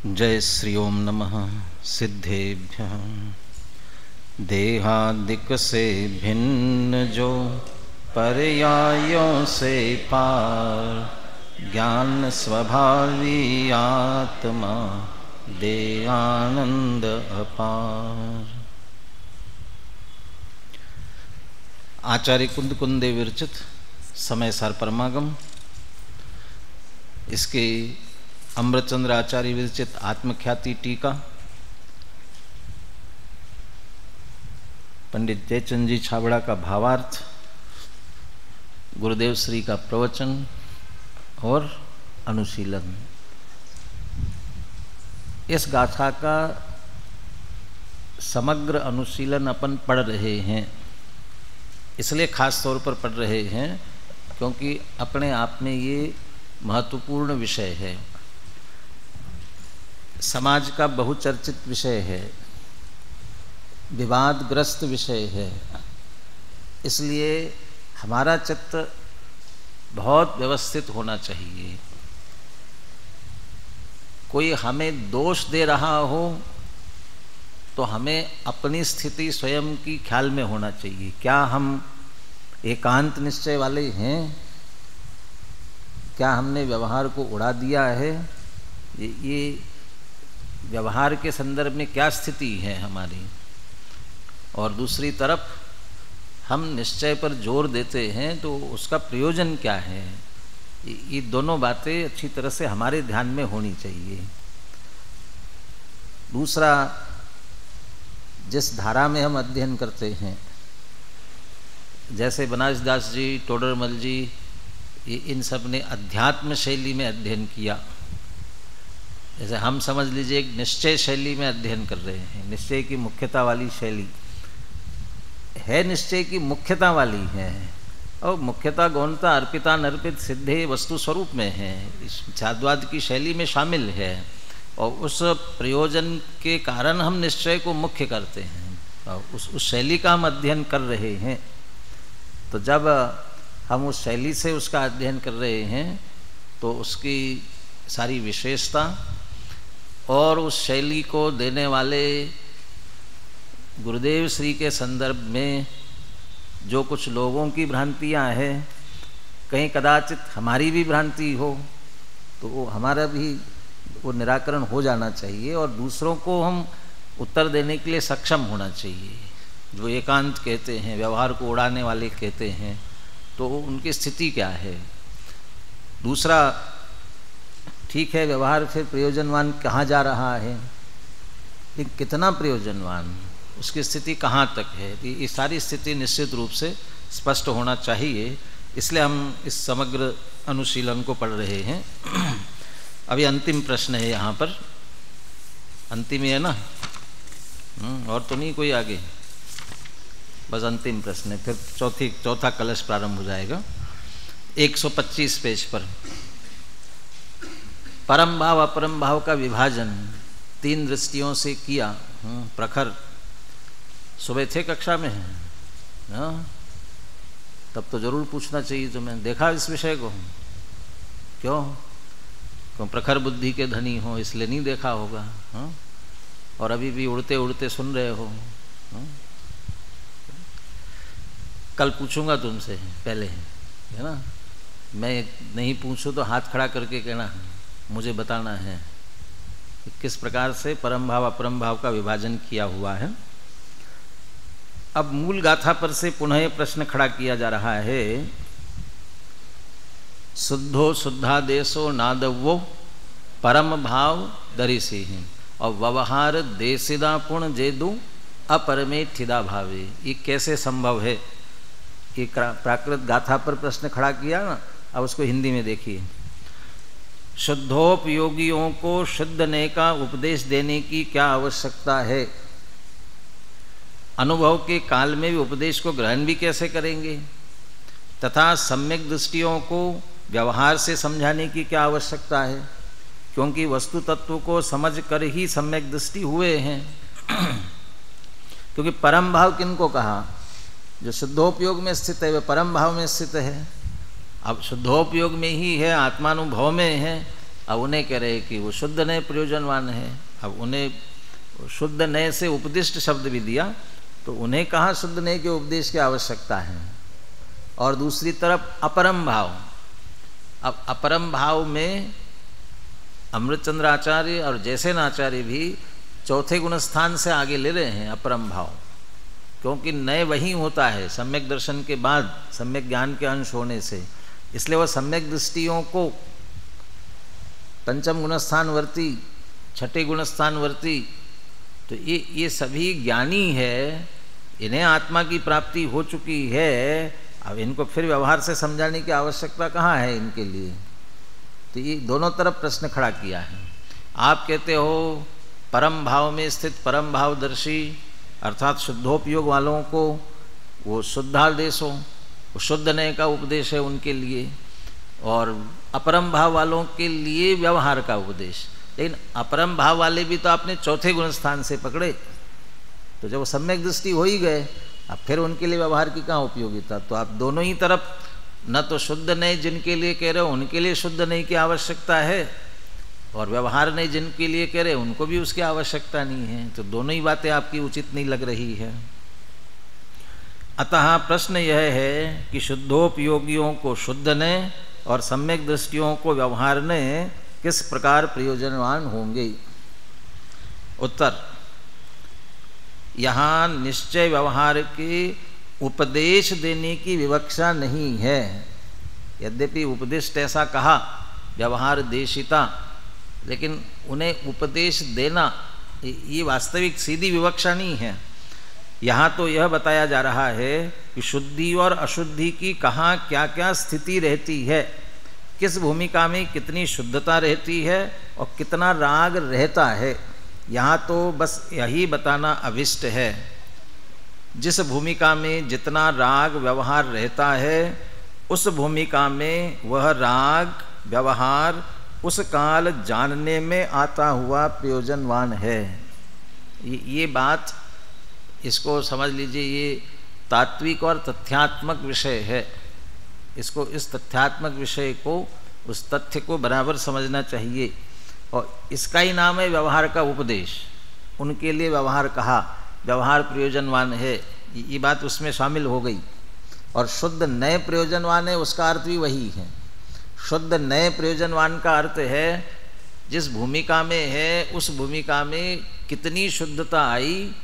जय श्री ओम नमः सिद्धेभ्यः। देहादिक से भिन्न जो पर्यायों से पार, ज्ञान स्वभावी आत्मा दे आनंद अपार। आचार्य कुंद कुंदे विरचित समय सार परमागम, इसके अमृतचंद्र आचार्य विरचित आत्मख्याति टीका, पंडित जयचंद जी छाबड़ा का भावार्थ, गुरुदेव श्री का प्रवचन और अनुशीलन। इस गाथा का समग्र अनुशीलन अपन पढ़ रहे हैं, इसलिए खास तौर पर पढ़ रहे हैं क्योंकि अपने आप में ये महत्वपूर्ण विषय है, समाज का बहुचर्चित विषय है, विवादग्रस्त विषय है। इसलिए हमारा चित्त बहुत व्यवस्थित होना चाहिए। कोई हमें दोष दे रहा हो तो हमें अपनी स्थिति स्वयं की ख्याल में होना चाहिए। क्या हम एकांत निश्चय वाले हैं? क्या हमने व्यवहार को उड़ा दिया है? ये व्यवहार के संदर्भ में क्या स्थिति है हमारी? और दूसरी तरफ हम निश्चय पर जोर देते हैं तो उसका प्रयोजन क्या है? ये दोनों बातें अच्छी तरह से हमारे ध्यान में होनी चाहिए। दूसरा, जिस धारा में हम अध्ययन करते हैं, जैसे बनारस दास जी, टोडरमल जी, इन सब ने अध्यात्म शैली में अध्ययन किया। जैसे हम समझ लीजिए एक निश्चय शैली में अध्ययन कर रहे हैं, निश्चय की मुख्यता वाली शैली है, निश्चय की मुख्यता वाली है और मुख्यता गौणता अर्पिता नर्पित सिद्धे वस्तु स्वरूप में है, इस छाद्वाद की शैली में शामिल है। और उस प्रयोजन के कारण हम निश्चय को मुख्य करते हैं और उस शैली का हम अध्ययन कर रहे हैं। तो जब हम उस शैली से उसका अध्ययन कर रहे हैं तो उसकी सारी विशेषता और उस शैली को देने वाले गुरुदेव श्री के संदर्भ में जो कुछ लोगों की भ्रांतियां हैं, कहीं कदाचित हमारी भी भ्रांति हो तो वो हमारा भी वो निराकरण हो जाना चाहिए और दूसरों को हम उत्तर देने के लिए सक्षम होना चाहिए। जो एकांत कहते हैं, व्यवहार को उड़ाने वाले कहते हैं, तो उनकी स्थिति क्या है? दूसरा, ठीक है व्यवहार फिर प्रयोजनवान कहाँ जा रहा है, लेकिन कितना प्रयोजनवान, उसकी स्थिति कहाँ तक है, ये सारी स्थिति निश्चित रूप से स्पष्ट होना चाहिए। इसलिए हम इस समग्र अनुशीलन को पढ़ रहे हैं। अभी अंतिम प्रश्न है यहाँ पर, अंतिम ही है ना, और तो नहीं कोई आगे, बस अंतिम प्रश्न है, फिर चौथा कलश प्रारंभ हो जाएगा। 125 पेज पर परम भाव अपरम भाव का विभाजन 3 दृष्टियों से किया। प्रखर सुबह थे कक्षा में, हाँ, तब तो जरूर पूछना चाहिए तुम्हें, देखा इस विषय को? क्यों प्रखर बुद्धि के धनी हो इसलिए नहीं देखा होगा, हाँ? और अभी भी उड़ते उड़ते सुन रहे हो, हाँ? कल पूछूंगा तुमसे पहले, है ना? मैं नहीं पूछूं तो हाथ खड़ा करके कहना, मुझे बताना है किस प्रकार से परम भाव अपरम भाव का विभाजन किया हुआ है। अब मूल गाथा पर से पुनः ये प्रश्न खड़ा किया जा रहा है, शुद्धो शुद्धादेशो नादवो परम भाव दरिसी हैं और व्यवहार देसिदा पुण्य जेदु अपरमे ठिदा भावे। ये कैसे संभव है? ये प्राकृत गाथा पर प्रश्न खड़ा किया ना, अब उसको हिंदी में देखिए। शुद्धोपयोगियों को शुद्धने का उपदेश देने की क्या आवश्यकता है? अनुभव के काल में भी उपदेश को ग्रहण भी कैसे करेंगे? तथा सम्यक दृष्टियों को व्यवहार से समझाने की क्या आवश्यकता है? क्योंकि वस्तु तत्व को समझ कर ही सम्यक दृष्टि हुए हैं। क्योंकि परम भाव किनको कहा? जो शुद्धोपयोग में स्थित है वह परम भाव में स्थित है। अब शुद्धोपयोग में ही है, आत्मानुभव में है, अब उन्हें कह रहे कि वो शुद्ध नए प्रयोजनवान है। अब उन्हें शुद्ध नए से उपदिष्ट शब्द भी दिया, तो उन्हें कहाँ शुद्ध नए के उपदेश की आवश्यकता है। और दूसरी तरफ अपरम भाव, अब अपरम भाव में अमृतचंद्र आचार्य और जयसेन आचार्य भी चौथे गुणस्थान से आगे ले रहे हैं अपरम भाव, क्योंकि नए वही होता है सम्यक दर्शन के बाद, सम्यक ज्ञान के अंश होने से, इसलिए वह सम्यक दृष्टियों को पंचम गुणस्थानवर्ती, छठे गुणस्थानवर्ती, तो ये सभी ज्ञानी है, इन्हें आत्मा की प्राप्ति हो चुकी है। अब इनको फिर व्यवहार से समझाने की आवश्यकता कहाँ है इनके लिए। तो ये दोनों तरफ प्रश्न खड़ा किया है। आप कहते हो परम भाव में स्थित परम भावदर्शी अर्थात शुद्धोपयोग वालों को वो शुद्धादेश हो, वो शुद्ध नए का उपदेश है उनके लिए, और अपरम भाव वालों के लिए व्यवहार का उपदेश। लेकिन अपरम भाव वाले भी तो आपने चौथे गुणस्थान से पकड़े, तो जब वो सम्यक दृष्टि हो ही गए, अब फिर उनके लिए व्यवहार की कहाँ उपयोगिता। तो आप दोनों ही तरफ, न तो शुद्ध नए जिनके लिए कह रहे हो उनके लिए शुद्ध नए की आवश्यकता है, और व्यवहार नहीं जिनके लिए कह रहे उनको भी उसकी आवश्यकता नहीं है। तो दोनों ही बातें आपकी उचित नहीं लग रही है। अतः प्रश्न यह है कि शुद्धोपयोगियों को शुद्ध नए और सम्यक दृष्टियों को व्यवहार नए किस प्रकार प्रयोजनवान होंगे। उत्तर, यहाँ निश्चय व्यवहार के उपदेश देने की विवक्षा नहीं है। यद्यपि उपदिष्ट ऐसा कहा व्यवहार देशिता, लेकिन उन्हें उपदेश देना ये वास्तविक सीधी विवक्षा नहीं है। यहाँ तो यह बताया जा रहा है कि शुद्धि और अशुद्धि की कहाँ क्या क्या स्थिति रहती है, किस भूमिका में कितनी शुद्धता रहती है और कितना राग रहता है। यहाँ तो बस यही बताना अभिष्ट है। जिस भूमिका में जितना राग व्यवहार रहता है, उस भूमिका में वह राग व्यवहार उस काल जानने में आता हुआ प्रयोजनवान है। ये बात, इसको समझ लीजिए, ये तात्विक और तथ्यात्मक विषय है। इसको, इस तथ्यात्मक विषय को, उस तथ्य को बराबर समझना चाहिए। और इसका ही नाम है व्यवहार का उपदेश। उनके लिए व्यवहार कहा, व्यवहार प्रयोजनवान है, ये बात उसमें शामिल हो गई। और शुद्ध नए प्रयोजनवान है, उसका अर्थ भी वही है। शुद्ध नए प्रयोजनवान का अर्थ है जिस भूमिका में है उस भूमिका में कितनी शुद्धता आई,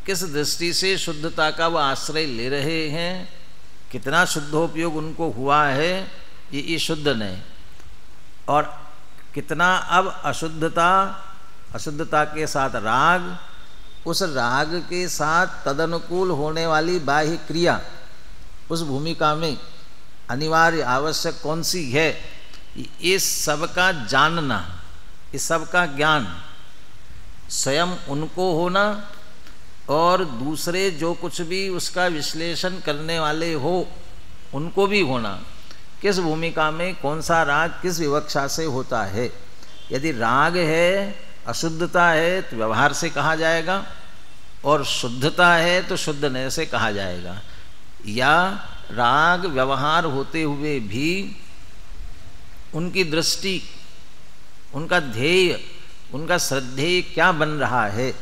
किस दृष्टि से शुद्धता का वह आश्रय ले रहे हैं, कितना शुद्धोपयोग उनको हुआ है, ये शुद्ध नए। और कितना अब अशुद्धता के साथ राग, उस राग के साथ तदनुकूल होने वाली बाह्य क्रिया, उस भूमिका में अनिवार्य आवश्यक कौन सी है, इस सब का जानना, इस सब का ज्ञान स्वयं उनको होना और दूसरे जो कुछ भी उसका विश्लेषण करने वाले हो उनको भी होना। किस भूमिका में कौन सा राग किस विवक्षा से होता है। यदि राग है, अशुद्धता है तो व्यवहार से कहा जाएगा, और शुद्धता है तो शुद्ध नए से कहा जाएगा। या राग व्यवहार होते हुए भी उनकी दृष्टि, उनका ध्येय, उनका श्रद्धेय क्या बन रहा है,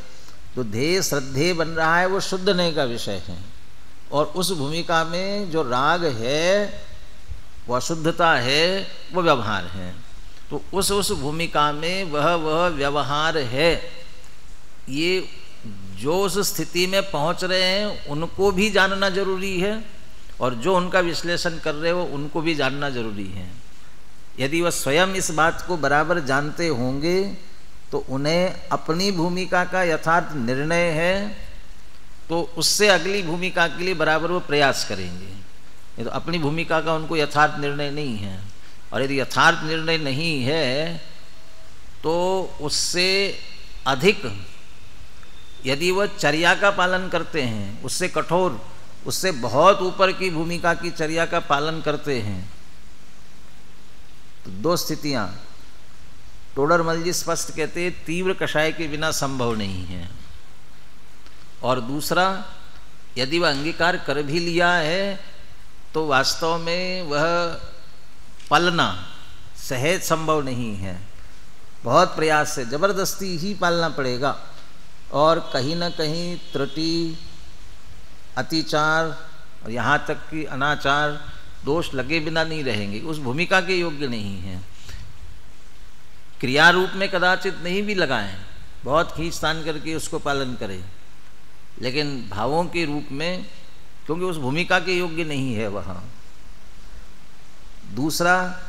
तो ध्येय श्रद्धेय बन रहा है वो शुद्ध नए का विषय है। और उस भूमिका में जो राग है, वो अशुद्धता है, वो व्यवहार है। तो उस भूमिका में वह व्यवहार है। ये जो उस स्थिति में पहुंच रहे हैं उनको भी जानना जरूरी है, और जो उनका विश्लेषण कर रहे हो उनको भी जानना जरूरी है। यदि वह स्वयं इस बात को बराबर जानते होंगे तो उन्हें अपनी भूमिका का यथार्थ निर्णय है, तो उससे अगली भूमिका के लिए बराबर वो प्रयास करेंगे। ये तो अपनी भूमिका का उनको यथार्थ निर्णय नहीं है, और यदि यथार्थ निर्णय नहीं है तो उससे अधिक यदि वह चर्या का पालन करते हैं, उससे कठोर, उससे बहुत ऊपर की भूमिका की चर्या का पालन करते हैं, तो दो स्थितियां टोडरमल जी स्पष्ट कहते हैं तीव्र कषाय के बिना संभव नहीं है। और दूसरा, यदि वह अंगीकार कर भी लिया है तो वास्तव में वह पलना, सहज संभव नहीं है, बहुत प्रयास से जबरदस्ती ही पालना पड़ेगा। और कहीं न कहीं त्रुटि, अतिचार और यहाँ तक कि अनाचार, दोष लगे बिना नहीं रहेंगे, उस भूमिका के योग्य नहीं हैं। क्रिया रूप में कदाचित नहीं भी लगाएं, बहुत खींचतान करके उसको पालन करें, लेकिन भावों के रूप में, क्योंकि उस भूमिका के योग्य नहीं है वहाँ। दूसरा,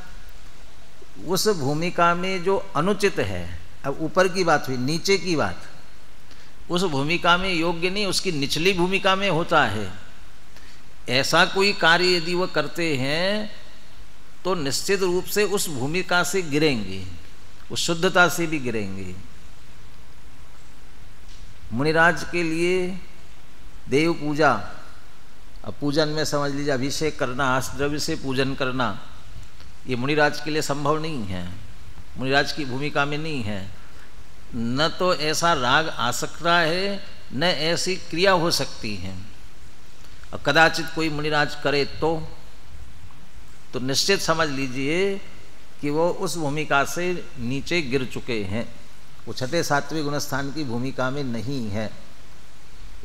उस भूमिका में जो अनुचित है, अब ऊपर की बात हुई, नीचे की बात, उस भूमिका में योग्य नहीं, उसकी निचली भूमिका में होता है, ऐसा कोई कार्य यदि वह करते हैं तो निश्चित रूप से उस भूमिका से गिरेंगे, उस शुद्धता से भी गिरेंगे। मुनिराज के लिए देव पूजा, अब पूजन में समझ लीजिए अभिषेक करना, आसद्रव्य से पूजन करना, ये मुनिराज के लिए संभव नहीं है, मुनिराज की भूमिका में नहीं है। न तो ऐसा राग आ सकता है, न ऐसी क्रिया हो सकती है। और कदाचित कोई मुनिराज करे तो निश्चित समझ लीजिए कि वो उस भूमिका से नीचे गिर चुके हैं, वो छठे सातवें गुणस्थान की भूमिका में नहीं है,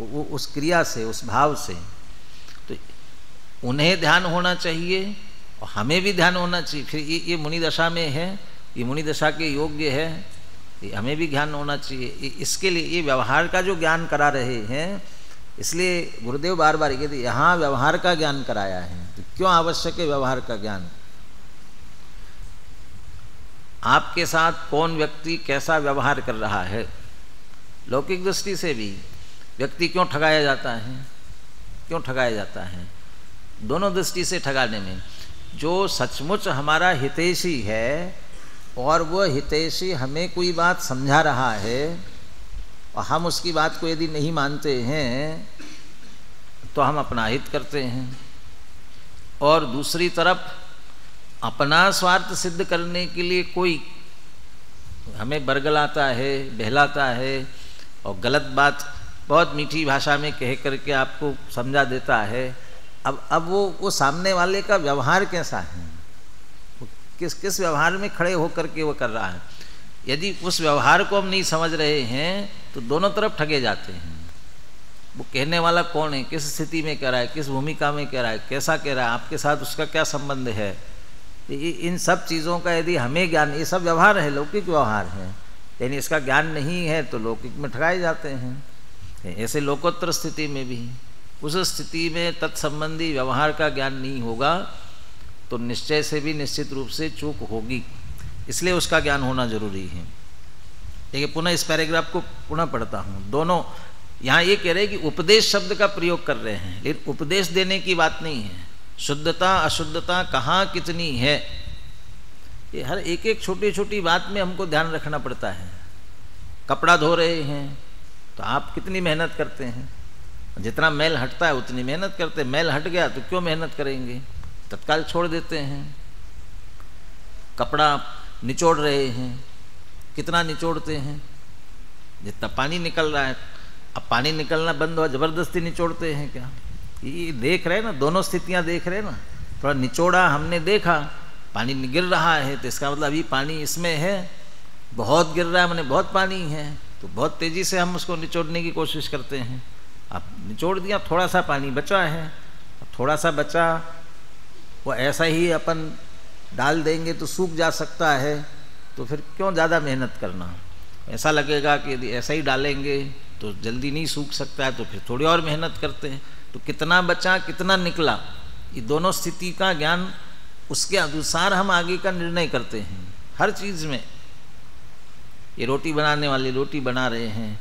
वो उस क्रिया से, उस भाव से। तो उन्हें ध्यान होना चाहिए और हमें भी ध्यान होना चाहिए। फिर ये मुनि दशा में है, ये मुनि दशा के योग्य है, ये हमें भी ज्ञान होना चाहिए। इसके लिए ये व्यवहार का जो ज्ञान करा रहे हैं, इसलिए गुरुदेव बार बार कहते यहाँ व्यवहार का ज्ञान कराया है। तो क्यों आवश्यक है व्यवहार का ज्ञान? आपके साथ कौन व्यक्ति कैसा व्यवहार कर रहा है, लौकिक दृष्टि से भी व्यक्ति क्यों ठगाया जाता है, क्यों ठगाया जाता है? दोनों दृष्टि से ठगाने में, जो सचमुच हमारा हितैषी है और वह हितैषी हमें कोई बात समझा रहा है और हम उसकी बात को यदि नहीं मानते हैं तो हम अपना हित करते हैं, और दूसरी तरफ अपना स्वार्थ सिद्ध करने के लिए कोई हमें बरगलाता है, बहलाता है और गलत बात बहुत मीठी भाषा में कह करके आपको समझा देता है। अब वो सामने वाले का व्यवहार कैसा है, वो किस व्यवहार में खड़े होकर के वो कर रहा है। यदि उस व्यवहार को हम नहीं समझ रहे हैं तो दोनों तरफ ठगे जाते हैं। वो कहने वाला कौन है, किस स्थिति में कह रहा है, किस भूमिका में कह रहा है, कैसा कह रहा है, आपके साथ उसका क्या संबंध है, इन सब चीज़ों का यदि हमें ज्ञान, ये सब व्यवहार है, लौकिक व्यवहार है, यानी इसका ज्ञान नहीं है तो लौकिक में ठगाए जाते हैं। ऐसे लोकोत्तर स्थिति में भी, उस स्थिति में तत्संबंधी व्यवहार का ज्ञान नहीं होगा तो निश्चय से भी निश्चित रूप से चूक होगी, इसलिए उसका ज्ञान होना जरूरी है। देखिए पुनः इस पैराग्राफ को पुनः पढ़ता हूँ। दोनों यहाँ ये कह रहे हैं कि उपदेश शब्द का प्रयोग कर रहे हैं, लेकिन उपदेश देने की बात नहीं है। शुद्धता अशुद्धता कहाँ कितनी है, ये हर एक एक छोटी छोटी बात में हमको ध्यान रखना पड़ता है। कपड़ा धो रहे हैं तो आप कितनी मेहनत करते हैं, जितना मैल हटता है उतनी मेहनत करते हैं। मैल हट गया तो क्यों मेहनत करेंगे, तत्काल छोड़ देते हैं। कपड़ा निचोड़ रहे हैं, कितना निचोड़ते हैं, जितना पानी निकल रहा है। अब पानी निकलना बंद हुआ, जबरदस्ती निचोड़ते हैं क्या? ये देख रहे हैं ना, दोनों स्थितियां देख रहे हैं ना। थोड़ा निचोड़ा हमने देखा, पानी गिर रहा है तो इसका मतलब अभी पानी इसमें है, बहुत गिर रहा है मैंने बहुत पानी है, तो बहुत तेज़ी से हम उसको निचोड़ने की कोशिश करते हैं। अब निचोड़ दिया, थोड़ा सा पानी बचा है, अब थोड़ा सा बचा, वो ऐसा ही अपन डाल देंगे तो सूख जा सकता है, तो फिर क्यों ज़्यादा मेहनत करना। ऐसा लगेगा कि यदि ऐसा ही डालेंगे तो जल्दी नहीं सूख सकता है, तो फिर थोड़ी और मेहनत करते हैं। तो कितना बचा कितना निकला, ये दोनों स्थिति का ज्ञान, उसके अनुसार हम आगे का निर्णय करते हैं हर चीज़ में। ये रोटी बनाने वाले रोटी बना रहे हैं,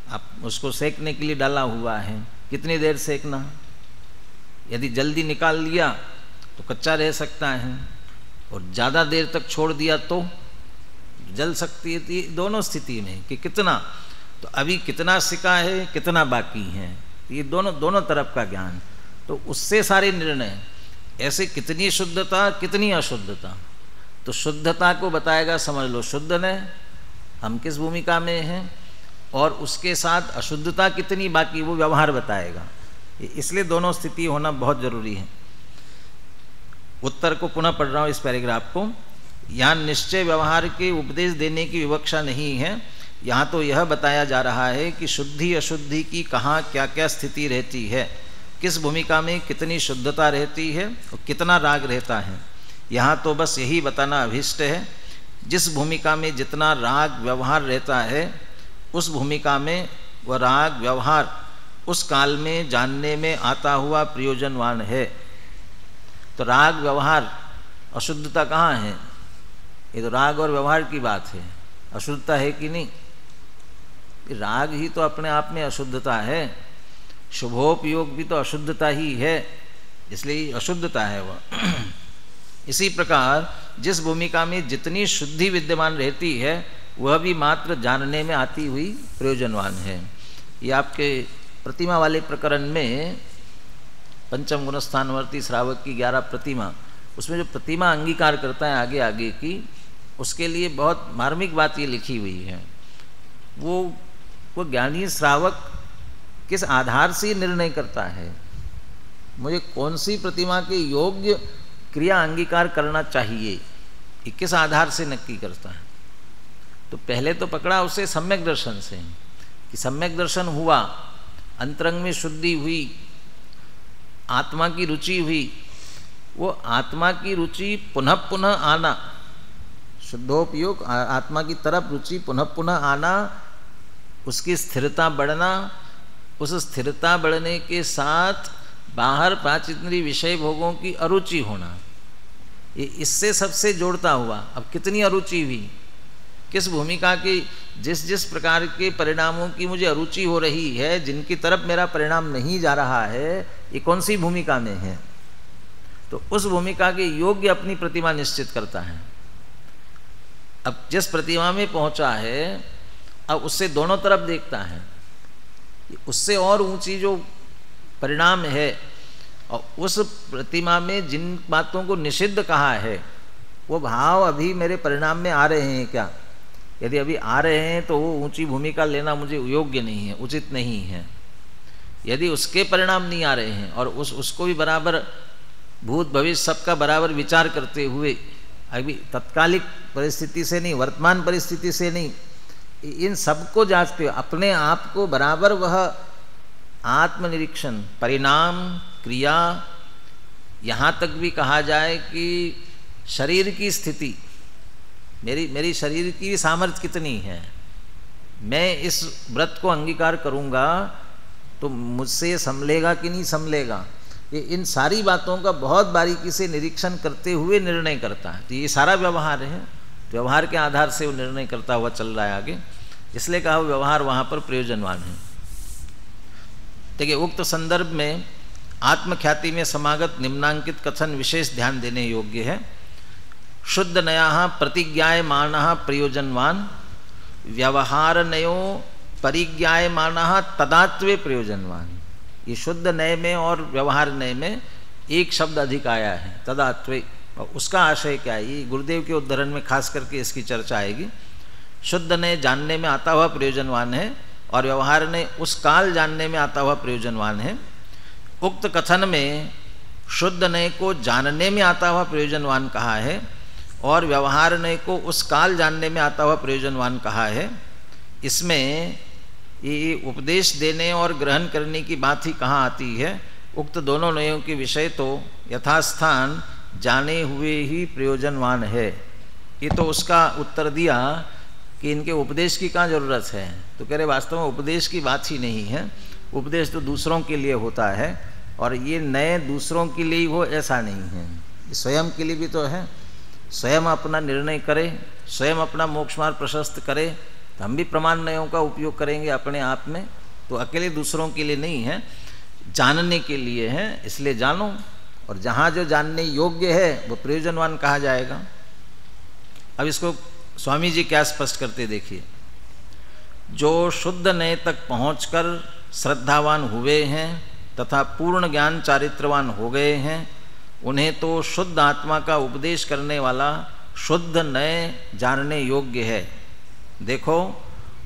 आप उसको सेकने के लिए डाला हुआ है, कितनी देर सेकना, यदि जल्दी निकाल लिया तो कच्चा रह सकता है, और ज़्यादा देर तक छोड़ दिया तो जल सकती है। तो दोनों स्थिति में कि कितना, तो अभी कितना सिका है कितना बाकी है, ये दोनों तरफ का ज्ञान। तो उससे सारे निर्णय, ऐसे कितनी शुद्धता कितनी अशुद्धता, तो शुद्धता को बताएगा, समझ लो शुद्ध ने हम किस भूमिका में हैं, और उसके साथ अशुद्धता कितनी बाकी वो व्यवहार बताएगा। इसलिए दोनों स्थिति होना बहुत जरूरी है। उत्तर को पुनः पढ़ रहा हूँ इस पैराग्राफ को। यहाँ निश्चय व्यवहार के उपदेश देने की विवक्षा नहीं है। यहाँ तो यह बताया जा रहा है कि शुद्धि अशुद्धि की कहाँ क्या क्या स्थिति रहती है, किस भूमिका में कितनी शुद्धता रहती है और कितना राग रहता है। यहाँ तो बस यही बताना अभीष्ट है। जिस भूमिका में जितना राग व्यवहार रहता है, उस भूमिका में वह राग व्यवहार उस काल में जानने में आता हुआ प्रयोजनवान है। तो राग व्यवहार अशुद्धता कहाँ है? ये तो राग और व्यवहार की बात है, अशुद्धता है कि नहीं? राग ही तो अपने आप में अशुद्धता है, शुभोपयोग भी तो अशुद्धता ही है, इसलिए अशुद्धता है वह। इसी प्रकार जिस भूमिका में जितनी शुद्धि विद्यमान रहती है, वह भी मात्र जानने में आती हुई प्रयोजनवान है। ये आपके प्रतिमा वाले प्रकरण में पंचम गुणस्थानवर्ती श्रावक की 11 प्रतिमा, उसमें जो प्रतिमा अंगीकार करता है आगे आगे की, उसके लिए बहुत मार्मिक बात ये लिखी हुई है। वो ज्ञानी श्रावक किस आधार से निर्णय करता है, मुझे कौन सी प्रतिमा के योग्य क्रिया अंगीकार करना चाहिए, ये किस आधार से नक्की करता है? तो पहले तो पकड़ा उसे सम्यक दर्शन से कि सम्यक दर्शन हुआ, अंतरंग में शुद्धि हुई, आत्मा की रुचि हुई। वो आत्मा की रुचि पुनः पुनः आना, शुद्धोपयोग आत्मा की तरफ रुचि पुनः पुनः आना, उसकी स्थिरता बढ़ना, उस स्थिरता बढ़ने के साथ बाहर पांच इंद्रिय विषय भोगों की अरुचि होना, ये इससे सबसे जोड़ता हुआ अब कितनी अरुचि हुई, किस भूमिका की जिस जिस प्रकार के परिणामों की मुझे अरुचि हो रही है, जिनकी तरफ मेरा परिणाम नहीं जा रहा है, ये कौन सी भूमिका में है, तो उस भूमिका के योग्य अपनी प्रतिमा निश्चित करता है। अब जिस प्रतिमा में पहुंचा है, अब उससे दोनों तरफ देखता है, उससे और ऊंची जो परिणाम है, और उस प्रतिमा में जिन बातों को निषिद्ध कहा है, वो भाव अभी मेरे परिणाम में आ रहे हैं क्या? यदि अभी आ रहे हैं तो वो ऊंची भूमिका लेना मुझे योग्य नहीं है, उचित नहीं है। यदि उसके परिणाम नहीं आ रहे हैं और उसको भी बराबर भूत भविष्य सबका बराबर विचार करते हुए, अभी तत्कालिक परिस्थिति से नहीं, वर्तमान परिस्थिति से नहीं, इन सबको जांचते हुए अपने आप को बराबर वह आत्मनिरीक्षण, परिणाम, क्रिया, यहाँ तक भी कहा जाए कि शरीर की स्थिति, मेरी शरीर की सामर्थ्य कितनी है, मैं इस व्रत को अंगीकार करूँगा तो मुझसे संभलेगा कि नहीं संभलेगा, ये इन सारी बातों का बहुत बारीकी से निरीक्षण करते हुए निर्णय करता है। तो ये सारा व्यवहार है, व्यवहार के आधार से वो निर्णय करता हुआ चल रहा है आगे, इसलिए कहा व्यवहार वहाँ पर प्रयोजनवान है। देखिए, उक्त संदर्भ में आत्मख्याति में समागत निम्नांकित कथन विशेष ध्यान देने योग्य है। शुद्ध नया प्रतिज्ञायमान प्रयोजनवान, व्यवहार नयो परिज्ञायमान तदात्वे प्रयोजनवान। ये शुद्ध नय में और व्यवहार नय में एक शब्द अधिक आया है, तदात्वे, और उसका आशय क्या है, ये गुरुदेव के उद्धरण में खास करके इसकी चर्चा आएगी। शुद्ध नय जानने में आता हुआ प्रयोजनवान है और व्यवहार ने उस काल जानने में आता हुआ प्रयोजनवान है। उक्त कथन में शुद्ध नय को जानने में आता हुआ प्रयोजनवान कहा है और व्यवहार नय को उस काल जानने में आता हुआ प्रयोजनवान कहा है। इसमें ये उपदेश देने और ग्रहण करने की बात ही कहाँ आती है? उक्त दोनों नयों के विषय तो यथास्थान जाने हुए ही प्रयोजनवान है। ये तो उसका उत्तर दिया कि इनके उपदेश की कहाँ जरूरत है, तो कह रहे वास्तव में उपदेश की बात ही नहीं है, उपदेश तो दूसरों के लिए होता है और ये नए दूसरों के लिए हो ऐसा नहीं है, ये स्वयं के लिए भी तो है। स्वयं अपना निर्णय करे, स्वयं अपना मोक्ष मार्ग प्रशस्त करे, तो हम भी प्रमाण नयों का उपयोग करेंगे अपने आप में, तो अकेले दूसरों के लिए नहीं है, जानने के लिए है। इसलिए जानो, और जहाँ जो जानने योग्य है वो प्रयोजनवान कहा जाएगा। अब इसको स्वामी जी क्या स्पष्ट करते देखिए। जो शुद्ध नय तक पहुंचकर श्रद्धावान हुए हैं तथा पूर्ण ज्ञान चारित्रवान हो गए हैं, उन्हें तो शुद्ध आत्मा का उपदेश करने वाला शुद्ध नय जानने योग्य है। देखो,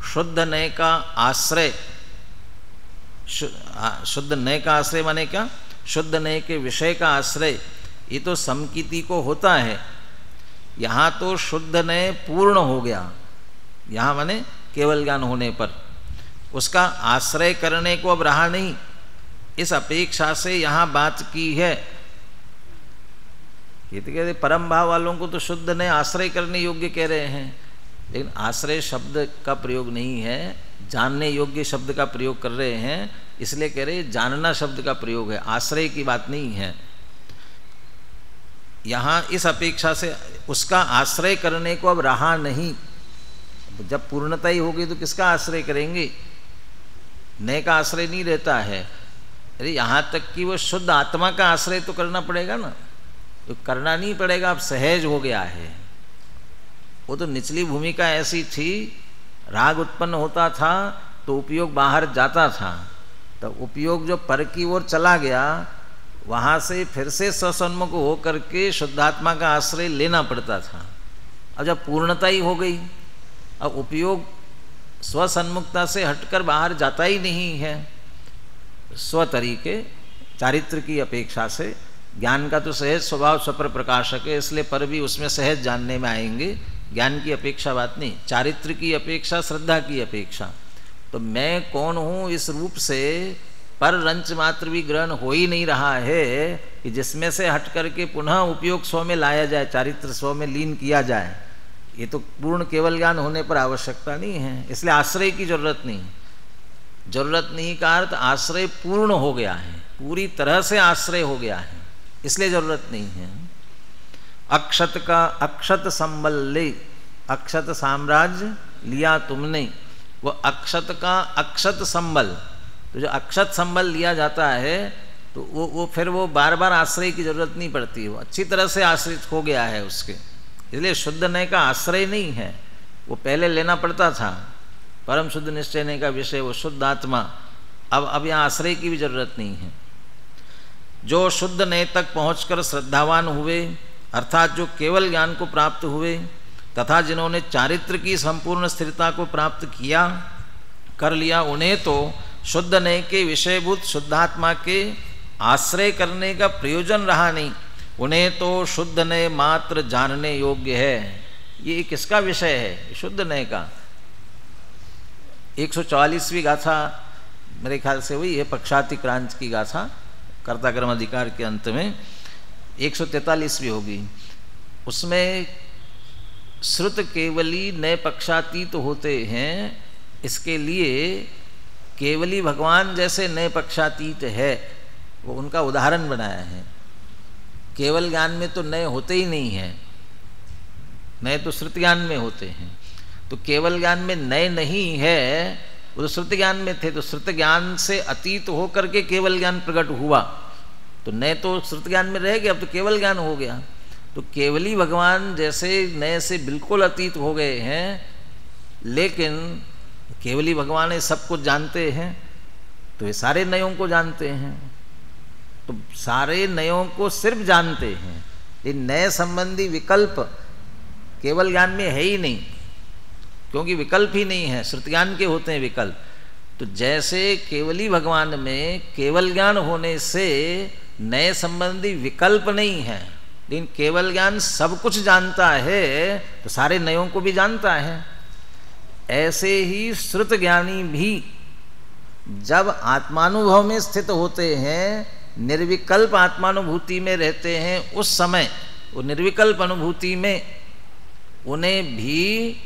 शुद्ध नय का आश्रय, शुद्ध नय का आश्रय माने क्या? शुद्ध नय के विषय का आश्रय, ये तो समकीति को होता है, यहाँ तो शुद्ध नय पूर्ण हो गया, यहाँ माने केवल ज्ञान होने पर उसका आश्रय करने को अब रहा नहीं, इस अपेक्षा से यहाँ बात की है। ये तो कहते परम भाव वालों को तो शुद्ध नय आश्रय करने योग्य कह रहे हैं, लेकिन आश्रय शब्द का प्रयोग नहीं है, जानने योग्य शब्द का प्रयोग कर रहे हैं, इसलिए कह रहे जानना शब्द का प्रयोग है, आश्रय की बात नहीं है। यहाँ इस अपेक्षा से उसका आश्रय करने को अब रहा नहीं। जब पूर्णता ही होगी तो किसका आश्रय करेंगे, नए का आश्रय नहीं रहता है। अरे यहाँ तक कि वो शुद्ध आत्मा का आश्रय तो करना पड़ेगा ना, तो करना नहीं पड़ेगा, अब सहज हो गया है। वो तो निचली भूमिका ऐसी थी, राग उत्पन्न होता था तो उपयोग बाहर जाता था, तो उपयोग जो पर की ओर चला गया, वहाँ से फिर से ससन्मुख हो करके शुद्धात्मा का आश्रय लेना पड़ता था। अब जब पूर्णता ही हो गई, अब उपयोग स्वसन्मुखता से हटकर बाहर जाता ही नहीं है। स्व तरीके चारित्र की अपेक्षा से ज्ञान का तो सहज स्वभाव स्वपर प्रकाशक है, इसलिए पर भी उसमें सहज जानने में आएंगे, ज्ञान की अपेक्षा बात नहीं, चारित्र की अपेक्षा, श्रद्धा की अपेक्षा। तो मैं कौन हूँ इस रूप से पर रंच मात्र भी ग्रहण हो ही नहीं रहा है कि जिसमें से हट करके पुनः उपयोग स्व में लाया जाए, चारित्र स्व में लीन किया जाए। ये तो पूर्ण केवल ज्ञान होने पर आवश्यकता नहीं है, इसलिए आश्रय की जरूरत नहीं। जरूरत नहीं का अर्थ आश्रय पूर्ण हो गया है, पूरी तरह से आश्रय हो गया है, इसलिए जरूरत नहीं है। अक्षत का अक्षत संबल ले, अक्षत साम्राज्य लिया तुमने, वो अक्षत का अक्षत संबल, तो जो अक्षत संबल लिया जाता है तो वो फिर वो बार बार आश्रय की जरूरत नहीं पड़ती, वो अच्छी तरह से आश्रित हो गया है उसके, इसलिए शुद्ध नय का आश्रय नहीं है। वो पहले लेना पड़ता था, परम शुद्ध निश्चय नय का विषय वो शुद्ध आत्मा, अब यहाँ आश्रय की भी जरूरत नहीं है। जो शुद्ध नय तक पहुंचकर श्रद्धावान हुए, अर्थात जो केवल ज्ञान को प्राप्त हुए, तथा जिन्होंने चारित्र की संपूर्ण स्थिरता को प्राप्त किया कर लिया, उन्हें तो शुद्ध नय के विषयभूत शुद्धात्मा के आश्रय करने का प्रयोजन रहा नहीं, उन्हें तो शुद्ध नय मात्र जानने योग्य है। ये किसका विषय है, शुद्ध नय का। 144वीं गाथा मेरे ख्याल से हुई है, पक्षातिक्रांत की गाथा, कर्ताकर्म अधिकार के अंत में 143वीं होगी। उसमें श्रुत केवली नय पक्षातीत होते हैं, इसके लिए केवली भगवान जैसे नय पक्षातीत है, वो उनका उदाहरण बनाया है। केवल ज्ञान में तो नय होते ही नहीं है, नय तो श्रुत ज्ञान में होते हैं। तो केवल ज्ञान में नय नहीं है, वो तो श्रुत ज्ञान में थे, तो श्रुत ज्ञान से अतीत होकर के केवल ज्ञान प्रकट हुआ, तो नय तो श्रुत ज्ञान में रह गया, अब तो केवल ज्ञान हो गया। तो केवली भगवान जैसे नय से बिल्कुल अतीत हो गए हैं, लेकिन केवली भगवान ये सब कुछ जानते हैं, तो ये सारे नयों को जानते हैं, तो सारे नयों को सिर्फ जानते हैं। ये नए संबंधी विकल्प केवल ज्ञान में है ही नहीं, क्योंकि विकल्प ही नहीं है, श्रुत ज्ञान के होते हैं विकल्प। तो जैसे केवली भगवान में केवल ज्ञान होने से नए संबंधी विकल्प नहीं है, लेकिन केवल ज्ञान सब कुछ जानता है, तो सारे नयों को भी जानता है। ऐसे ही श्रुत ज्ञानी भी जब आत्मानुभव में स्थित होते हैं, निर्विकल्प आत्मानुभूति में रहते हैं, उस समय वो निर्विकल्प अनुभूति में उन्हें भी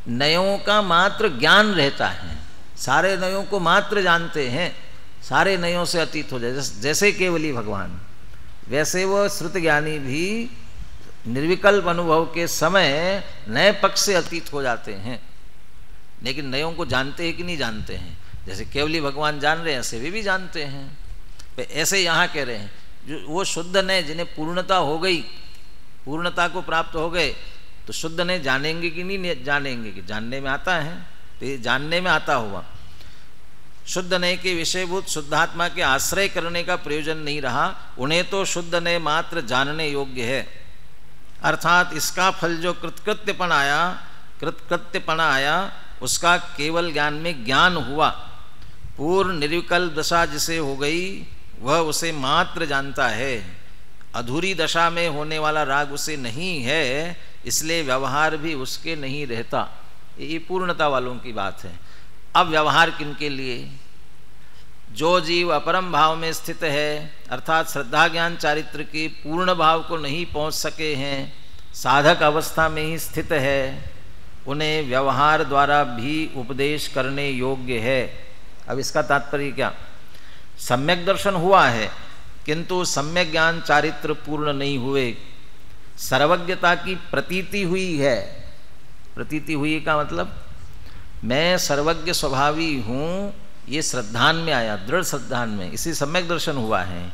नयों का मात्र ज्ञान रहता है, सारे नयों को मात्र जानते हैं, सारे नयों से अतीत हो जाए। जैसे केवली भगवान, वैसे वो श्रुत ज्ञानी भी निर्विकल्प अनुभव के समय नए पक्ष से अतीत हो जाते हैं, लेकिन नयों को जानते हैं कि नहीं जानते हैं। जैसे केवली भगवान जान रहे हैं, ऐसे वे भी जानते हैं। ऐसे यहाँ कह रहे हैं जो वो शुद्ध नय जिन्हें पूर्णता हो गई, पूर्णता को प्राप्त हो गए, तो शुद्ध नय जानेंगे कि नहीं जानेंगे, कि जानने में आता है, तो ये जानने में आता हुआ शुद्ध नय के विषयभूत शुद्धात्मा के आश्रय करने का प्रयोजन नहीं रहा, उन्हें तो शुद्ध नय मात्र जानने योग्य है। अर्थात इसका फल जो कृतकृत्यपन आया, उसका केवल ज्ञान में ज्ञान हुआ, पूर्ण निर्विकल्प दशा जिसे हो गई वह उसे मात्र जानता है। अधूरी दशा में होने वाला राग उसे नहीं है, इसलिए व्यवहार भी उसके नहीं रहता। ये पूर्णता वालों की बात है। अब व्यवहार किनके लिए? जो जीव अपरम भाव में स्थित है, अर्थात श्रद्धा ज्ञान चारित्र के पूर्ण भाव को नहीं पहुंच सके हैं, साधक अवस्था में ही स्थित है, उन्हें व्यवहार द्वारा भी उपदेश करने योग्य है। अब इसका तात्पर्य क्या? सम्यक दर्शन हुआ है किंतु सम्यक ज्ञान चारित्र पूर्ण नहीं हुए, सर्वज्ञता की प्रतीति हुई है। प्रतीति हुई का मतलब मैं सर्वज्ञ स्वभावी हूँ, ये श्रद्धान में आया, दृढ़ श्रद्धान में, इसी सम्यक दर्शन हुआ है,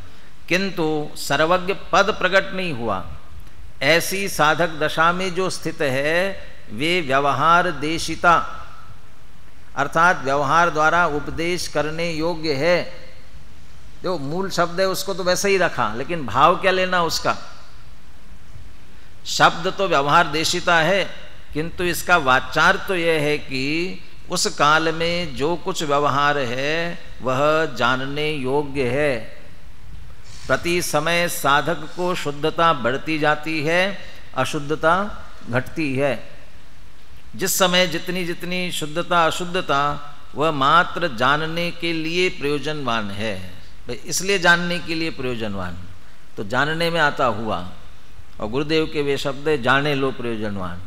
किंतु सर्वज्ञ पद प्रकट नहीं हुआ। ऐसी साधक दशा में जो स्थित है वे व्यवहार देशिता, अर्थात व्यवहार द्वारा उपदेश करने योग्य है। जो मूल शब्द है उसको तो वैसे ही रखा, लेकिन भाव क्या लेना उसका? शब्द तो व्यवहार देशिता है, किंतु इसका वाचार तो यह है कि उस काल में जो कुछ व्यवहार है वह जानने योग्य है। प्रति समय साधक को शुद्धता बढ़ती जाती है, अशुद्धता घटती है। जिस समय जितनी जितनी शुद्धता अशुद्धता वह मात्र जानने के लिए प्रयोजनवान है, इसलिए जानने के लिए प्रयोजनवान, तो जानने में आता हुआ। और गुरुदेव के वे शब्द है, जाने लो प्रयोजनवान।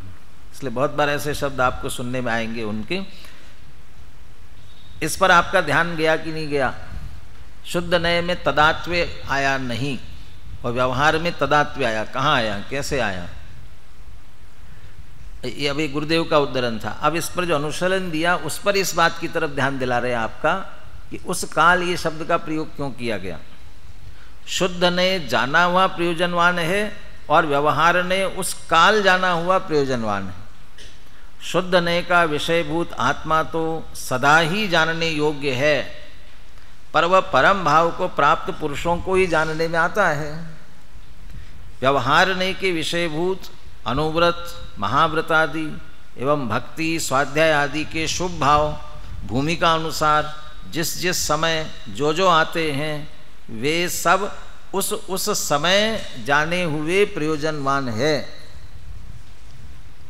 इसलिए बहुत बार ऐसे शब्द आपको सुनने में आएंगे उनके। इस पर आपका ध्यान गया कि नहीं गया? शुद्ध नए में तदात्व्य आया नहीं और व्यवहार में तदात्व्य आया। कहाँ आया, कैसे आया? ये अभी गुरुदेव का उद्धरण था। अब इस पर जो अनुशीलन दिया उस पर इस बात की तरफ ध्यान दिला रहे हैं आपका कि उस काल ये शब्द का प्रयोग क्यों किया गया। शुद्ध ने जाना हुआ प्रयोजनवान है और व्यवहार ने उस काल जाना हुआ प्रयोजनवान है। शुद्ध ने का विषयभूत आत्मा तो सदा ही जानने योग्य है, पर वह परम भाव को प्राप्त पुरुषों को ही जानने में आता है। व्यवहार ने के विषयभूत अनुव्रत, महाव्रत आदि एवं भक्ति, स्वाध्याय आदि के शुभ भाव भूमिका अनुसार जिस जिस समय जो जो आते हैं वे सब उस समय जाने हुए प्रयोजनवान है।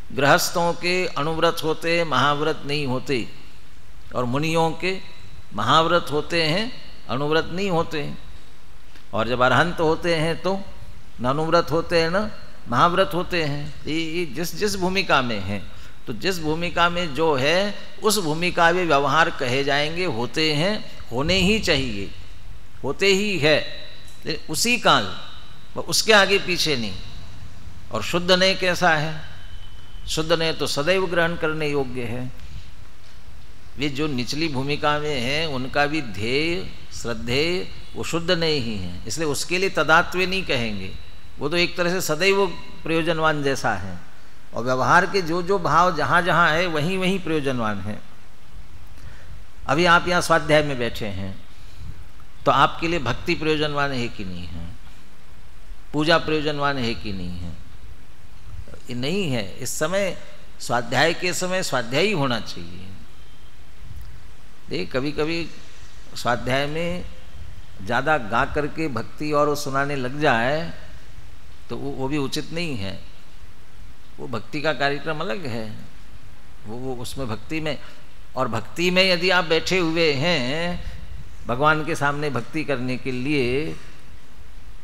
गृहस्थों के अनुव्रत होते, महाव्रत नहीं होते, और मुनियों के महाव्रत होते हैं, अनुव्रत नहीं होते। और जब अरहंत होते हैं तो न अनुव्रत होते हैं न महाव्रत होते हैं। ये जिस जिस भूमिका में है, तो जिस भूमिका में जो है उस भूमिका में व्यवहार कहे जाएंगे, होते हैं, होने ही चाहिए, होते ही है, उसी काल, उसके आगे पीछे नहीं। और शुद्ध ने कैसा है? शुद्ध ने तो सदैव ग्रहण करने योग्य है। वे जो निचली भूमिका में हैं उनका भी ध्येय श्रद्धेय वो शुद्ध ने ही है, इसलिए उसके लिए तदात्व्य नहीं कहेंगे। वो तो एक तरह से सदैव प्रयोजनवान जैसा है, और व्यवहार के जो जो भाव जहाँ जहाँ है वहीं वहीं प्रयोजनवान है। अभी आप यहाँ स्वाध्याय में बैठे हैं तो आपके लिए भक्ति प्रयोजनवान है कि नहीं है? पूजा प्रयोजनवान है कि नहीं है? ये नहीं है। इस समय स्वाध्याय के समय स्वाध्याय ही होना चाहिए। देख कभी कभी स्वाध्याय में ज़्यादा गा करके भक्ति और वो सुनाने लग जाए तो वो भी उचित नहीं है। वो भक्ति का कार्यक्रम अलग है, वो उसमें भक्ति में, और भक्ति में यदि आप बैठे हुए हैं भगवान के सामने भक्ति करने के लिए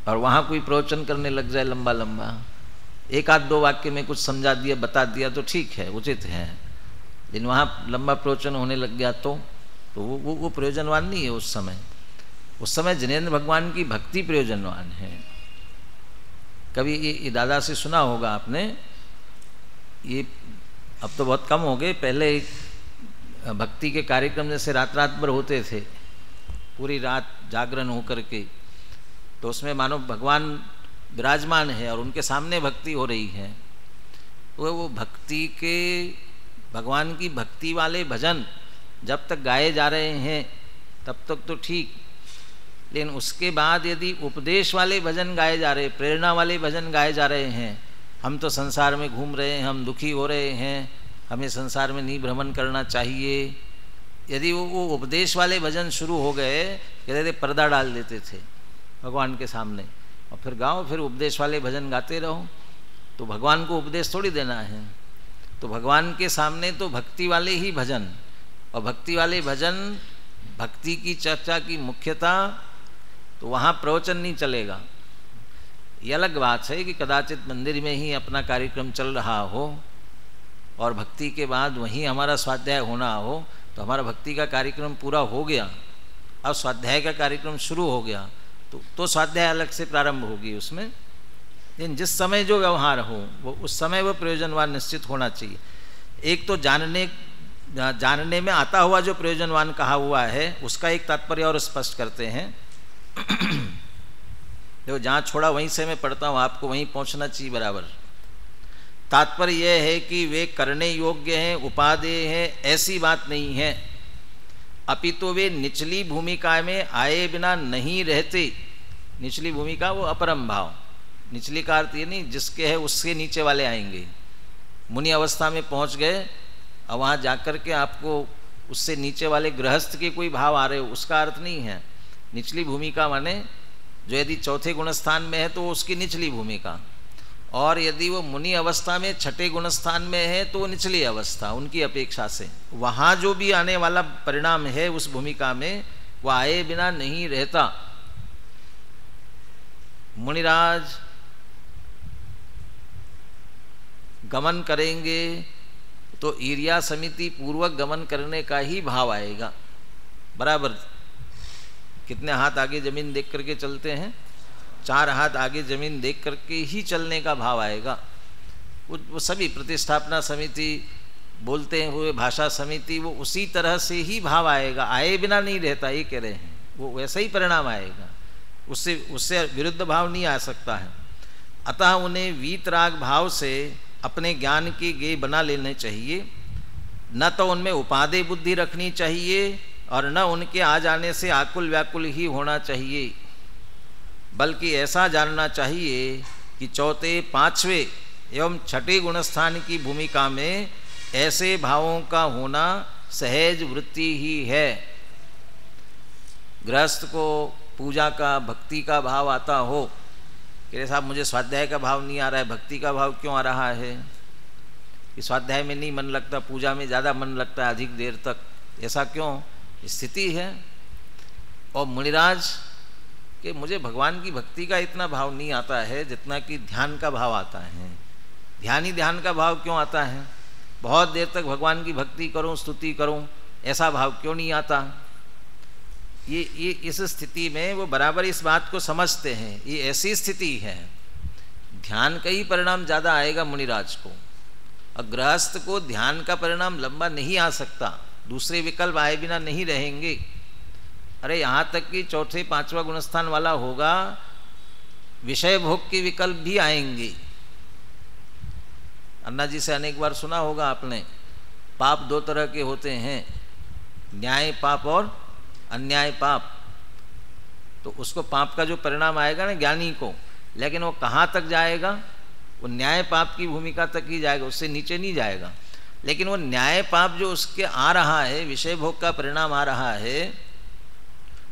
और वहाँ कोई प्रवचन करने लग जाए लंबा लंबा, एक आध दो वाक्य में कुछ समझा दिया बता दिया तो ठीक है, उचित है, लेकिन वहाँ लंबा प्रवचन होने लग गया तो वो प्रयोजनवान नहीं है। उस समय जिनेंद्र भगवान की भक्ति प्रयोजनवान है। कभी ये दादा से सुना होगा आपने, ये अब तो बहुत कम हो गए, पहले भक्ति के कार्यक्रम जैसे रात रात भर होते थे, पूरी रात जागरण हो करके, तो उसमें मानो भगवान विराजमान है और उनके सामने भक्ति हो रही है। वो भक्ति के, भगवान की भक्ति वाले भजन जब तक गाए जा रहे हैं तब तक तो ठीक, लेकिन उसके बाद यदि उपदेश वाले भजन गाए जा रहे, प्रेरणा वाले भजन गाए जा रहे हैं, हम तो संसार में घूम रहे हैं, हम दुखी हो रहे हैं, हमें संसार में नहीं भ्रमण करना चाहिए, यदि वो उपदेश वाले भजन शुरू हो गए, कहते थे पर्दा डाल देते थे भगवान के सामने, और फिर गाओ, फिर उपदेश वाले भजन गाते रहो। तो भगवान को उपदेश थोड़ी देना है। तो भगवान के सामने तो भक्ति वाले ही भजन, और भक्ति वाले भजन, भक्ति की चर्चा की मुख्यता, तो वहाँ प्रवचन नहीं चलेगा। ये अलग बात है कि कदाचित मंदिर में ही अपना कार्यक्रम चल रहा हो और भक्ति के बाद वहीं हमारा स्वाध्याय होना हो, तो हमारा भक्ति का कार्यक्रम पूरा हो गया, अब स्वाध्याय का कार्यक्रम शुरू हो गया, तो स्वाध्याय अलग से प्रारंभ होगी उसमें। लेकिन जिस समय जो व्यवहार हो वो उस समय वो प्रयोजनवान निश्चित होना चाहिए। एक तो जानने में आता हुआ जो प्रयोजनवान कहा हुआ है उसका एक तात्पर्य और स्पष्ट करते हैं। देखो, जहाँ छोड़ा वहीं से मैं पढ़ता हूँ, आपको वहीं पहुँचना चाहिए बराबर। तात्पर्य यह है कि वे करने योग्य हैं, उपादेय हैं, ऐसी बात नहीं है, अपितु वे निचली भूमिका में आए बिना नहीं रहते। निचली भूमिका वो अपरम भाव, निचली का अर्थ ये नहीं जिसके है उससे नीचे वाले आएंगे। मुनि अवस्था में पहुंच गए, अब वहाँ जाकर के आपको उससे नीचे वाले गृहस्थ के कोई भाव आ रहे हो, उसका अर्थ नहीं है। निचली भूमिका माने जो यदि चौथे गुणस्थान में है तो उसकी निचली भूमिका, और यदि वो मुनि अवस्था में छठे गुणस्थान में है तो वो निचली अवस्था उनकी अपेक्षा से। वहाँ जो भी आने वाला परिणाम है उस भूमिका में वो आए बिना नहीं रहता। मुनिराज गमन करेंगे तो ईर्ष्या समिति पूर्वक गमन करने का ही भाव आएगा। बराबर कितने हाथ आगे जमीन देख करके चलते हैं? 4 हाथ आगे जमीन देख करके ही चलने का भाव आएगा। वो सभी प्रतिष्ठापना समिति बोलते हुए भाषा समिति वो उसी तरह से ही भाव आएगा, आए बिना नहीं रहता, ये कह रहे हैं। वो वैसा ही परिणाम आएगा, उससे विरुद्ध भाव नहीं आ सकता है। अतः उन्हें वीतराग भाव से अपने ज्ञान के गेय बना लेने चाहिए। न तो उनमें उपादेय बुद्धि रखनी चाहिए और न उनके आ जाने से आकुल व्याकुल ही होना चाहिए, बल्कि ऐसा जानना चाहिए कि चौथे, पांचवें एवं छठे गुणस्थान की भूमिका में ऐसे भावों का होना सहज वृत्ति ही है। गृहस्थ को पूजा का, भक्ति का भाव आता हो कि साहब मुझे स्वाध्याय का भाव नहीं आ रहा है, भक्ति का भाव क्यों आ रहा है? कि स्वाध्याय में नहीं मन लगता, पूजा में ज़्यादा मन लगता है अधिक देर तक, ऐसा क्यों? स्थिति है। और मुनिराज कि मुझे भगवान की भक्ति का इतना भाव नहीं आता है जितना कि ध्यान का भाव आता है। ध्यान ही ध्यान का भाव क्यों आता है? बहुत देर तक भगवान की भक्ति करूं, स्तुति करूं, ऐसा भाव क्यों नहीं आता? ये इस स्थिति में वो बराबर इस बात को समझते हैं, ये ऐसी स्थिति है। ध्यान का ही परिणाम ज़्यादा आएगा मुनिराज को, और गृहस्थ को ध्यान का परिणाम लंबा नहीं आ सकता, दूसरे विकल्प आए बिना नहीं रहेंगे। अरे यहाँ तक कि चौथे, 5वां गुणस्थान वाला होगा, विषय भोग के विकल्प भी आएंगे। अन्ना जी से अनेक बार सुना होगा आपने, पाप 2 तरह के होते हैं, न्याय पाप और अन्याय पाप। तो उसको पाप का जो परिणाम आएगा ना ज्ञानी को, लेकिन वो कहाँ तक जाएगा? वो न्याय पाप की भूमिका तक ही जाएगा, उससे नीचे नहीं जाएगा। लेकिन वो न्याय पाप जो उसके आ रहा है, विषय भोग का परिणाम आ रहा है,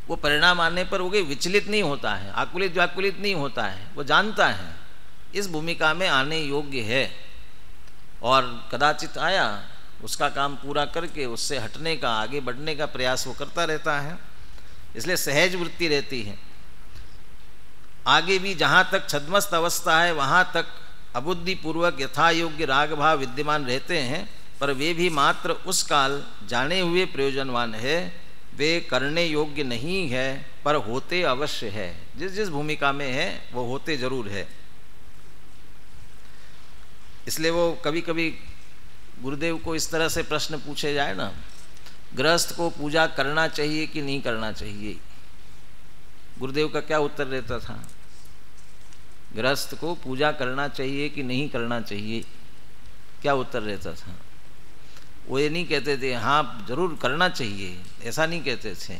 वो परिणाम आने पर वो विचलित नहीं होता है, आकुलित व्याकुलित नहीं होता है। वो जानता है इस भूमिका में आने योग्य है, और कदाचित आया, उसका काम पूरा करके उससे हटने का, आगे बढ़ने का प्रयास वो करता रहता है। इसलिए सहज वृत्ति रहती है। आगे भी जहाँ तक छद्मस्त अवस्था है वहाँ तक अबुद्धिपूर्वक यथा योग्य राग भाव विद्यमान रहते हैं, पर वे भी मात्र उस काल जाने हुए प्रयोजनवान है, वे करने योग्य नहीं है, पर होते अवश्य है। जिस जिस भूमिका में है वो होते जरूर है। इसलिए वो कभी कभी गुरुदेव को इस तरह से प्रश्न पूछे जाए ना, गृहस्थ को पूजा करना चाहिए कि नहीं करना चाहिए? गुरुदेव का क्या उत्तर रहता था? गृहस्थ को पूजा करना चाहिए कि नहीं करना चाहिए? क्या उत्तर रहता था? वो ये नहीं कहते थे हाँ जरूर करना चाहिए, ऐसा नहीं कहते थे।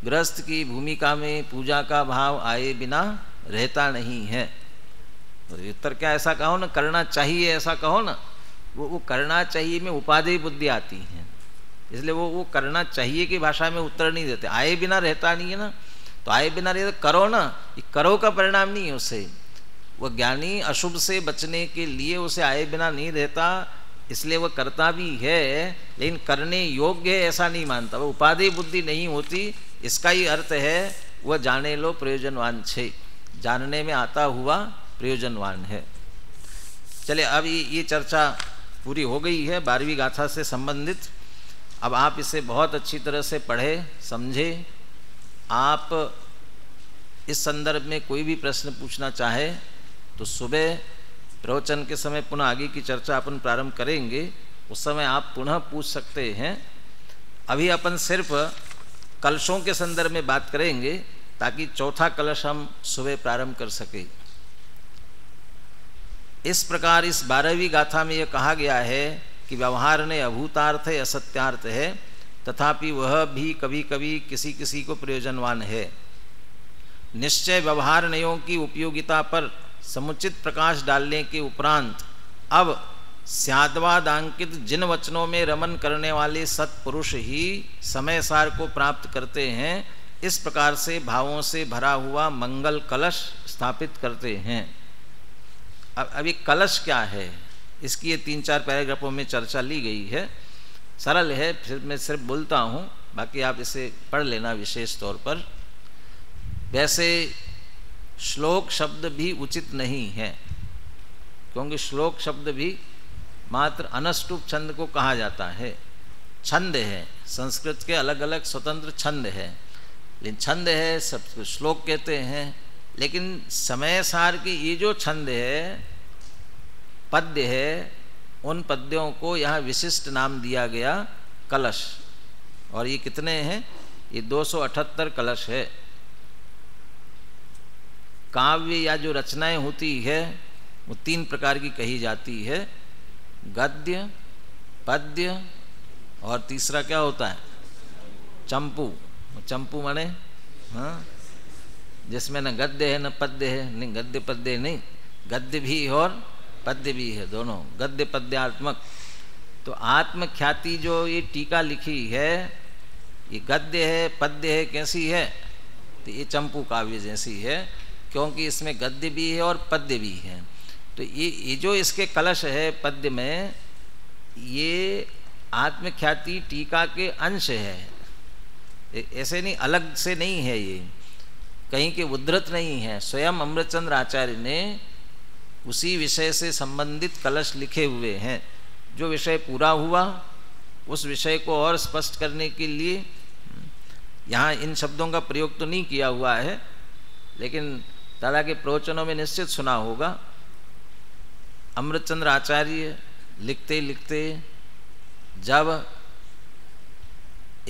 गृहस्थ की भूमिका में पूजा का भाव आए बिना रहता नहीं है। तो उत्तर क्या ऐसा कहो ना, करना चाहिए ऐसा कहो ना। वो करना चाहिए में उपादेय बुद्धि आती है, इसलिए वो करना चाहिए की भाषा में उत्तर नहीं देते। आए बिना रहता नहीं है ना, तो आए बिना रहता करो ना, ये करो का परिणाम नहीं है उससे। वह ज्ञानी अशुभ से बचने के लिए उसे आए बिना नहीं रहता, इसलिए वह करता भी है, लेकिन करने योग्य है ऐसा नहीं मानता। वह उपाधि बुद्धि नहीं होती, इसका ही अर्थ है वह जाने लो प्रयोजनवान छे, जानने में आता हुआ प्रयोजनवान है। चले, अब ये चर्चा पूरी हो गई है 12वीं गाथा से संबंधित। अब आप इसे बहुत अच्छी तरह से पढ़े समझे। आप इस संदर्भ में कोई भी प्रश्न पूछना चाहे तो सुबह प्रवचन के समय पुनः आगे की चर्चा अपन प्रारंभ करेंगे, उस समय आप पुनः पूछ सकते हैं। अभी अपन सिर्फ कलशों के संदर्भ में बात करेंगे ताकि चौथा कलश हम सुबह प्रारंभ कर सके। इस प्रकार इस 12वीं गाथा में यह कहा गया है कि व्यवहार ने अभूतार्थ है, असत्यार्थ है, तथापि वह भी कभी कभी किसी किसी को प्रयोजनवान है। निश्चय व्यवहार नयों की उपयोगिता पर समुचित प्रकाश डालने के उपरांत अब स्याद्वादांकित जिन वचनों में रमन करने वाले सत्पुरुष ही समय सार को प्राप्त करते हैं, इस प्रकार से भावों से भरा हुआ मंगल कलश स्थापित करते हैं। अब अभी कलश क्या है, इसकी ये 3-4 पैराग्राफों में चर्चा ली गई है। सरल है, फिर मैं सिर्फ बोलता हूँ, बाकी आप इसे पढ़ लेना विशेष तौर पर। वैसे श्लोक शब्द भी उचित नहीं है, क्योंकि श्लोक शब्द भी मात्र अनुष्टुप छंद को कहा जाता है। छंद है, संस्कृत के अलग अलग स्वतंत्र छंद है, लेकिन छंद है, सब श्लोक कहते हैं। लेकिन समय सार की ये जो छंद है, पद्य है, उन पद्यों को यहाँ विशिष्ट नाम दिया गया कलश। और ये कितने हैं? ये 278 कलश है। काव्य या जो रचनाएं होती है वो 3 प्रकार की कही जाती है, गद्य, पद्य और तीसरा क्या होता है? चंपू। चंपू माने हाँ, जिसमें न गद्य है न पद्य है। नहीं, गद्य पद्य नहीं, गद्य भी और पद्य भी है, दोनों गद्य पद्यात्मक। तो आत्मख्याति जो ये टीका लिखी है, ये गद्य है, पद्य है, कैसी है? तो ये चंपू काव्य जैसी है, क्योंकि इसमें गद्य भी है और पद्य भी है। तो ये जो इसके कलश है पद्य में, ये आत्मख्याति टीका के अंश है, ऐसे नहीं, अलग से नहीं है, ये कहीं के उद्धृत नहीं है। स्वयं अमृतचंद्र आचार्य ने उसी विषय से संबंधित कलश लिखे हुए हैं। जो विषय पूरा हुआ उस विषय को और स्पष्ट करने के लिए यहाँ इन शब्दों का प्रयोग तो नहीं किया हुआ है, लेकिन दादा के प्रवचनों में निश्चित सुना होगा। अमृतचंद्र आचार्य लिखते लिखते जब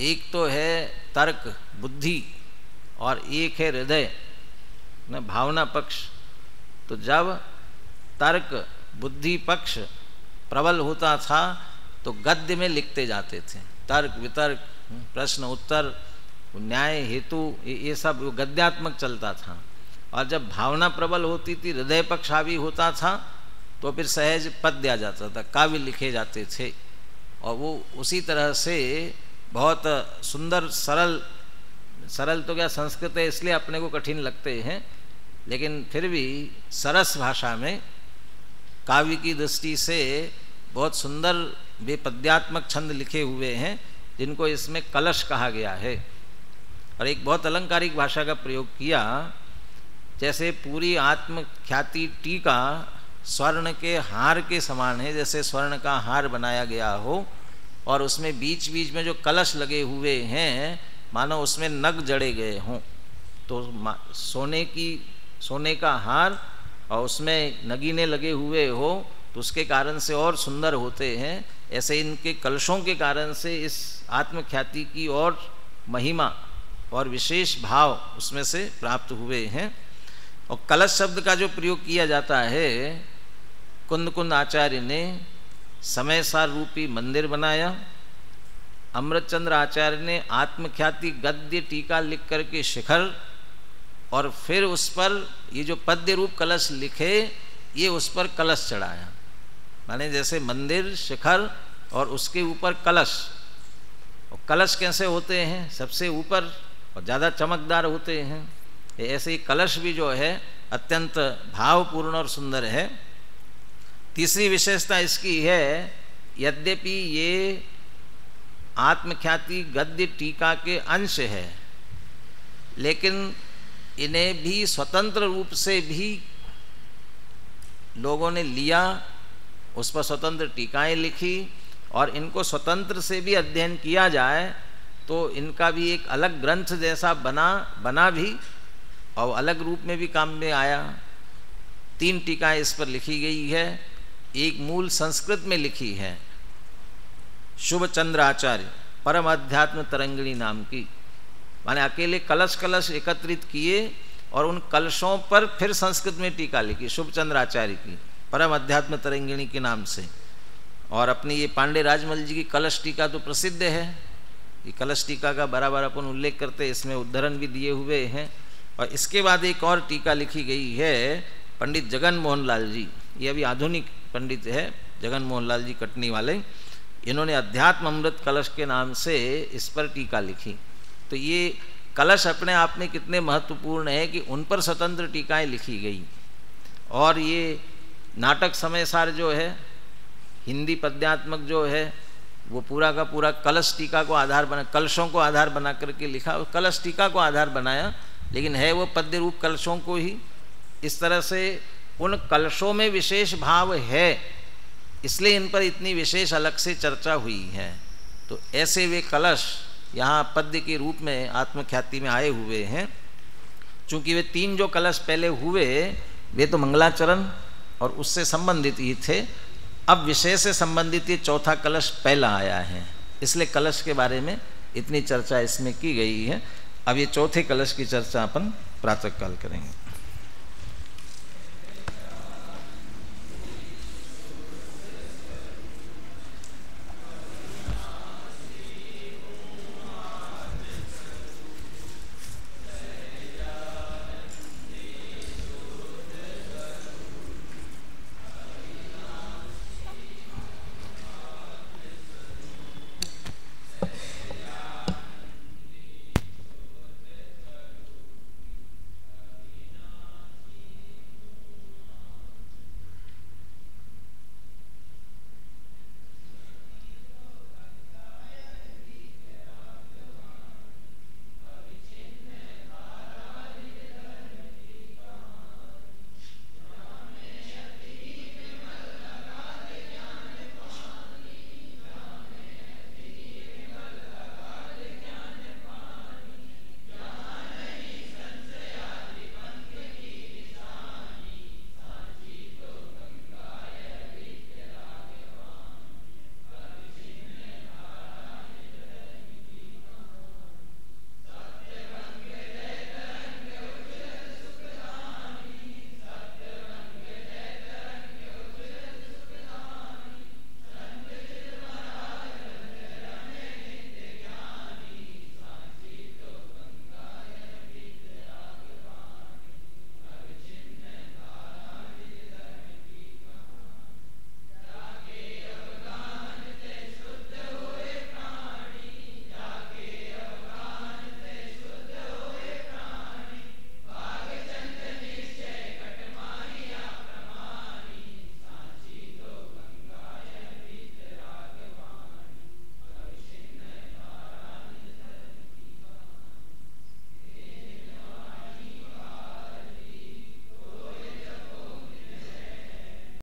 एक तो है तर्क बुद्धि और एक है हृदय न भावना पक्ष, तो जब तर्क बुद्धि पक्ष प्रबल होता था तो गद्य में लिखते जाते थे। तर्क वितर्क प्रश्न उत्तर न्याय हेतु ये सब गद्यात्मक चलता था। और जब भावना प्रबल होती थी, हृदय पक्ष हावी होता था, तो फिर सहज पद्य आ जाता था, काव्य लिखे जाते थे। और वो उसी तरह से बहुत सुंदर सरल तो क्या, संस्कृत है इसलिए अपने को कठिन लगते हैं, लेकिन फिर भी सरस भाषा में काव्य की दृष्टि से बहुत सुंदर वे पद्यात्मक छंद लिखे हुए हैं, जिनको इसमें कलश कहा गया है। और एक बहुत अलंकारिक भाषा का प्रयोग किया, जैसे पूरी आत्मख्याति टीका स्वर्ण के हार के समान है, जैसे स्वर्ण का हार बनाया गया हो और उसमें बीच बीच में जो कलश लगे हुए हैं मानो उसमें नग जड़े गए हों। तो सोने का हार और उसमें नगीने लगे हुए हो तो उसके कारण से और सुंदर होते हैं। ऐसे इनके कलशों के कारण से इस आत्मख्याति की और महिमा और विशेष भाव उसमें से प्राप्त हुए हैं। और कलश शब्द का जो प्रयोग किया जाता है, कुंद आचार्य ने समय सार रूपी मंदिर बनाया, अमृतचंद्र आचार्य ने आत्मख्याति गद्य टीका लिख करके शिखर, और फिर उस पर ये जो पद्य रूप कलश लिखे ये उस पर कलश चढ़ाया। माने जैसे मंदिर शिखर और उसके ऊपर कलश। और कलश कैसे होते हैं? सबसे ऊपर और ज़्यादा चमकदार होते हैं। ऐसे ही कलश भी जो है अत्यंत भावपूर्ण और सुंदर है। तीसरी विशेषता इसकी है, यद्यपि ये आत्मख्याति गद्य टीका के अंश है, लेकिन इन्हें भी स्वतंत्र रूप से भी लोगों ने लिया, उस पर स्वतंत्र टीकाएं लिखी, और इनको स्वतंत्र से भी अध्ययन किया जाए तो इनका भी एक अलग ग्रंथ जैसा बना भी और अलग रूप में भी काम में आया। 3 टीकाएं इस पर लिखी गई है। एक मूल संस्कृत में लिखी है शुभ चंद्राचार्य परम अध्यात्म तरंगिणी नाम की, माने अकेले कलश एकत्रित किए और उन कलशों पर फिर संस्कृत में टीका लिखी शुभ चंद्राचार्य की परम अध्यात्म तरंगिणी के नाम से। और अपनी ये पांडे राजमल जी की कलश टीका तो प्रसिद्ध है, ये कलश टीका का बराबर अपन उल्लेख करते, इसमें उद्धरण भी दिए हुए हैं। और इसके बाद एक और टीका लिखी गई है पंडित जगन मोहन लाल जी, ये अभी आधुनिक पंडित है जगन मोहन लाल जी कटनी वाले, इन्होंने अध्यात्म अमृत कलश के नाम से इस पर टीका लिखी। तो ये कलश अपने आप में कितने महत्वपूर्ण है कि उन पर स्वतंत्र टीकाएं लिखी गई। और ये नाटक समय सार जो है, हिंदी पद्यात्मक जो है, वो पूरा का पूरा कलश टीका को आधार बना, कलशों को आधार बना करके लिखा, कलश टीका को आधार बनाया, लेकिन है वो पद्य रूप कलशों को ही। इस तरह से उन कलशों में विशेष भाव है, इसलिए इन पर इतनी विशेष अलग से चर्चा हुई है। तो ऐसे वे कलश यहाँ पद्य के रूप में आत्मख्याति में आए हुए हैं। चूँकि वे 3 जो कलश पहले हुए वे तो मंगलाचरण और उससे संबंधित ही थे, अब विषय से संबंधित ये 4था कलश पहला आया है, इसलिए कलश के बारे में इतनी चर्चा इसमें की गई है। अब ये 4थे कलश की चर्चा अपन प्रातःकाल करेंगे।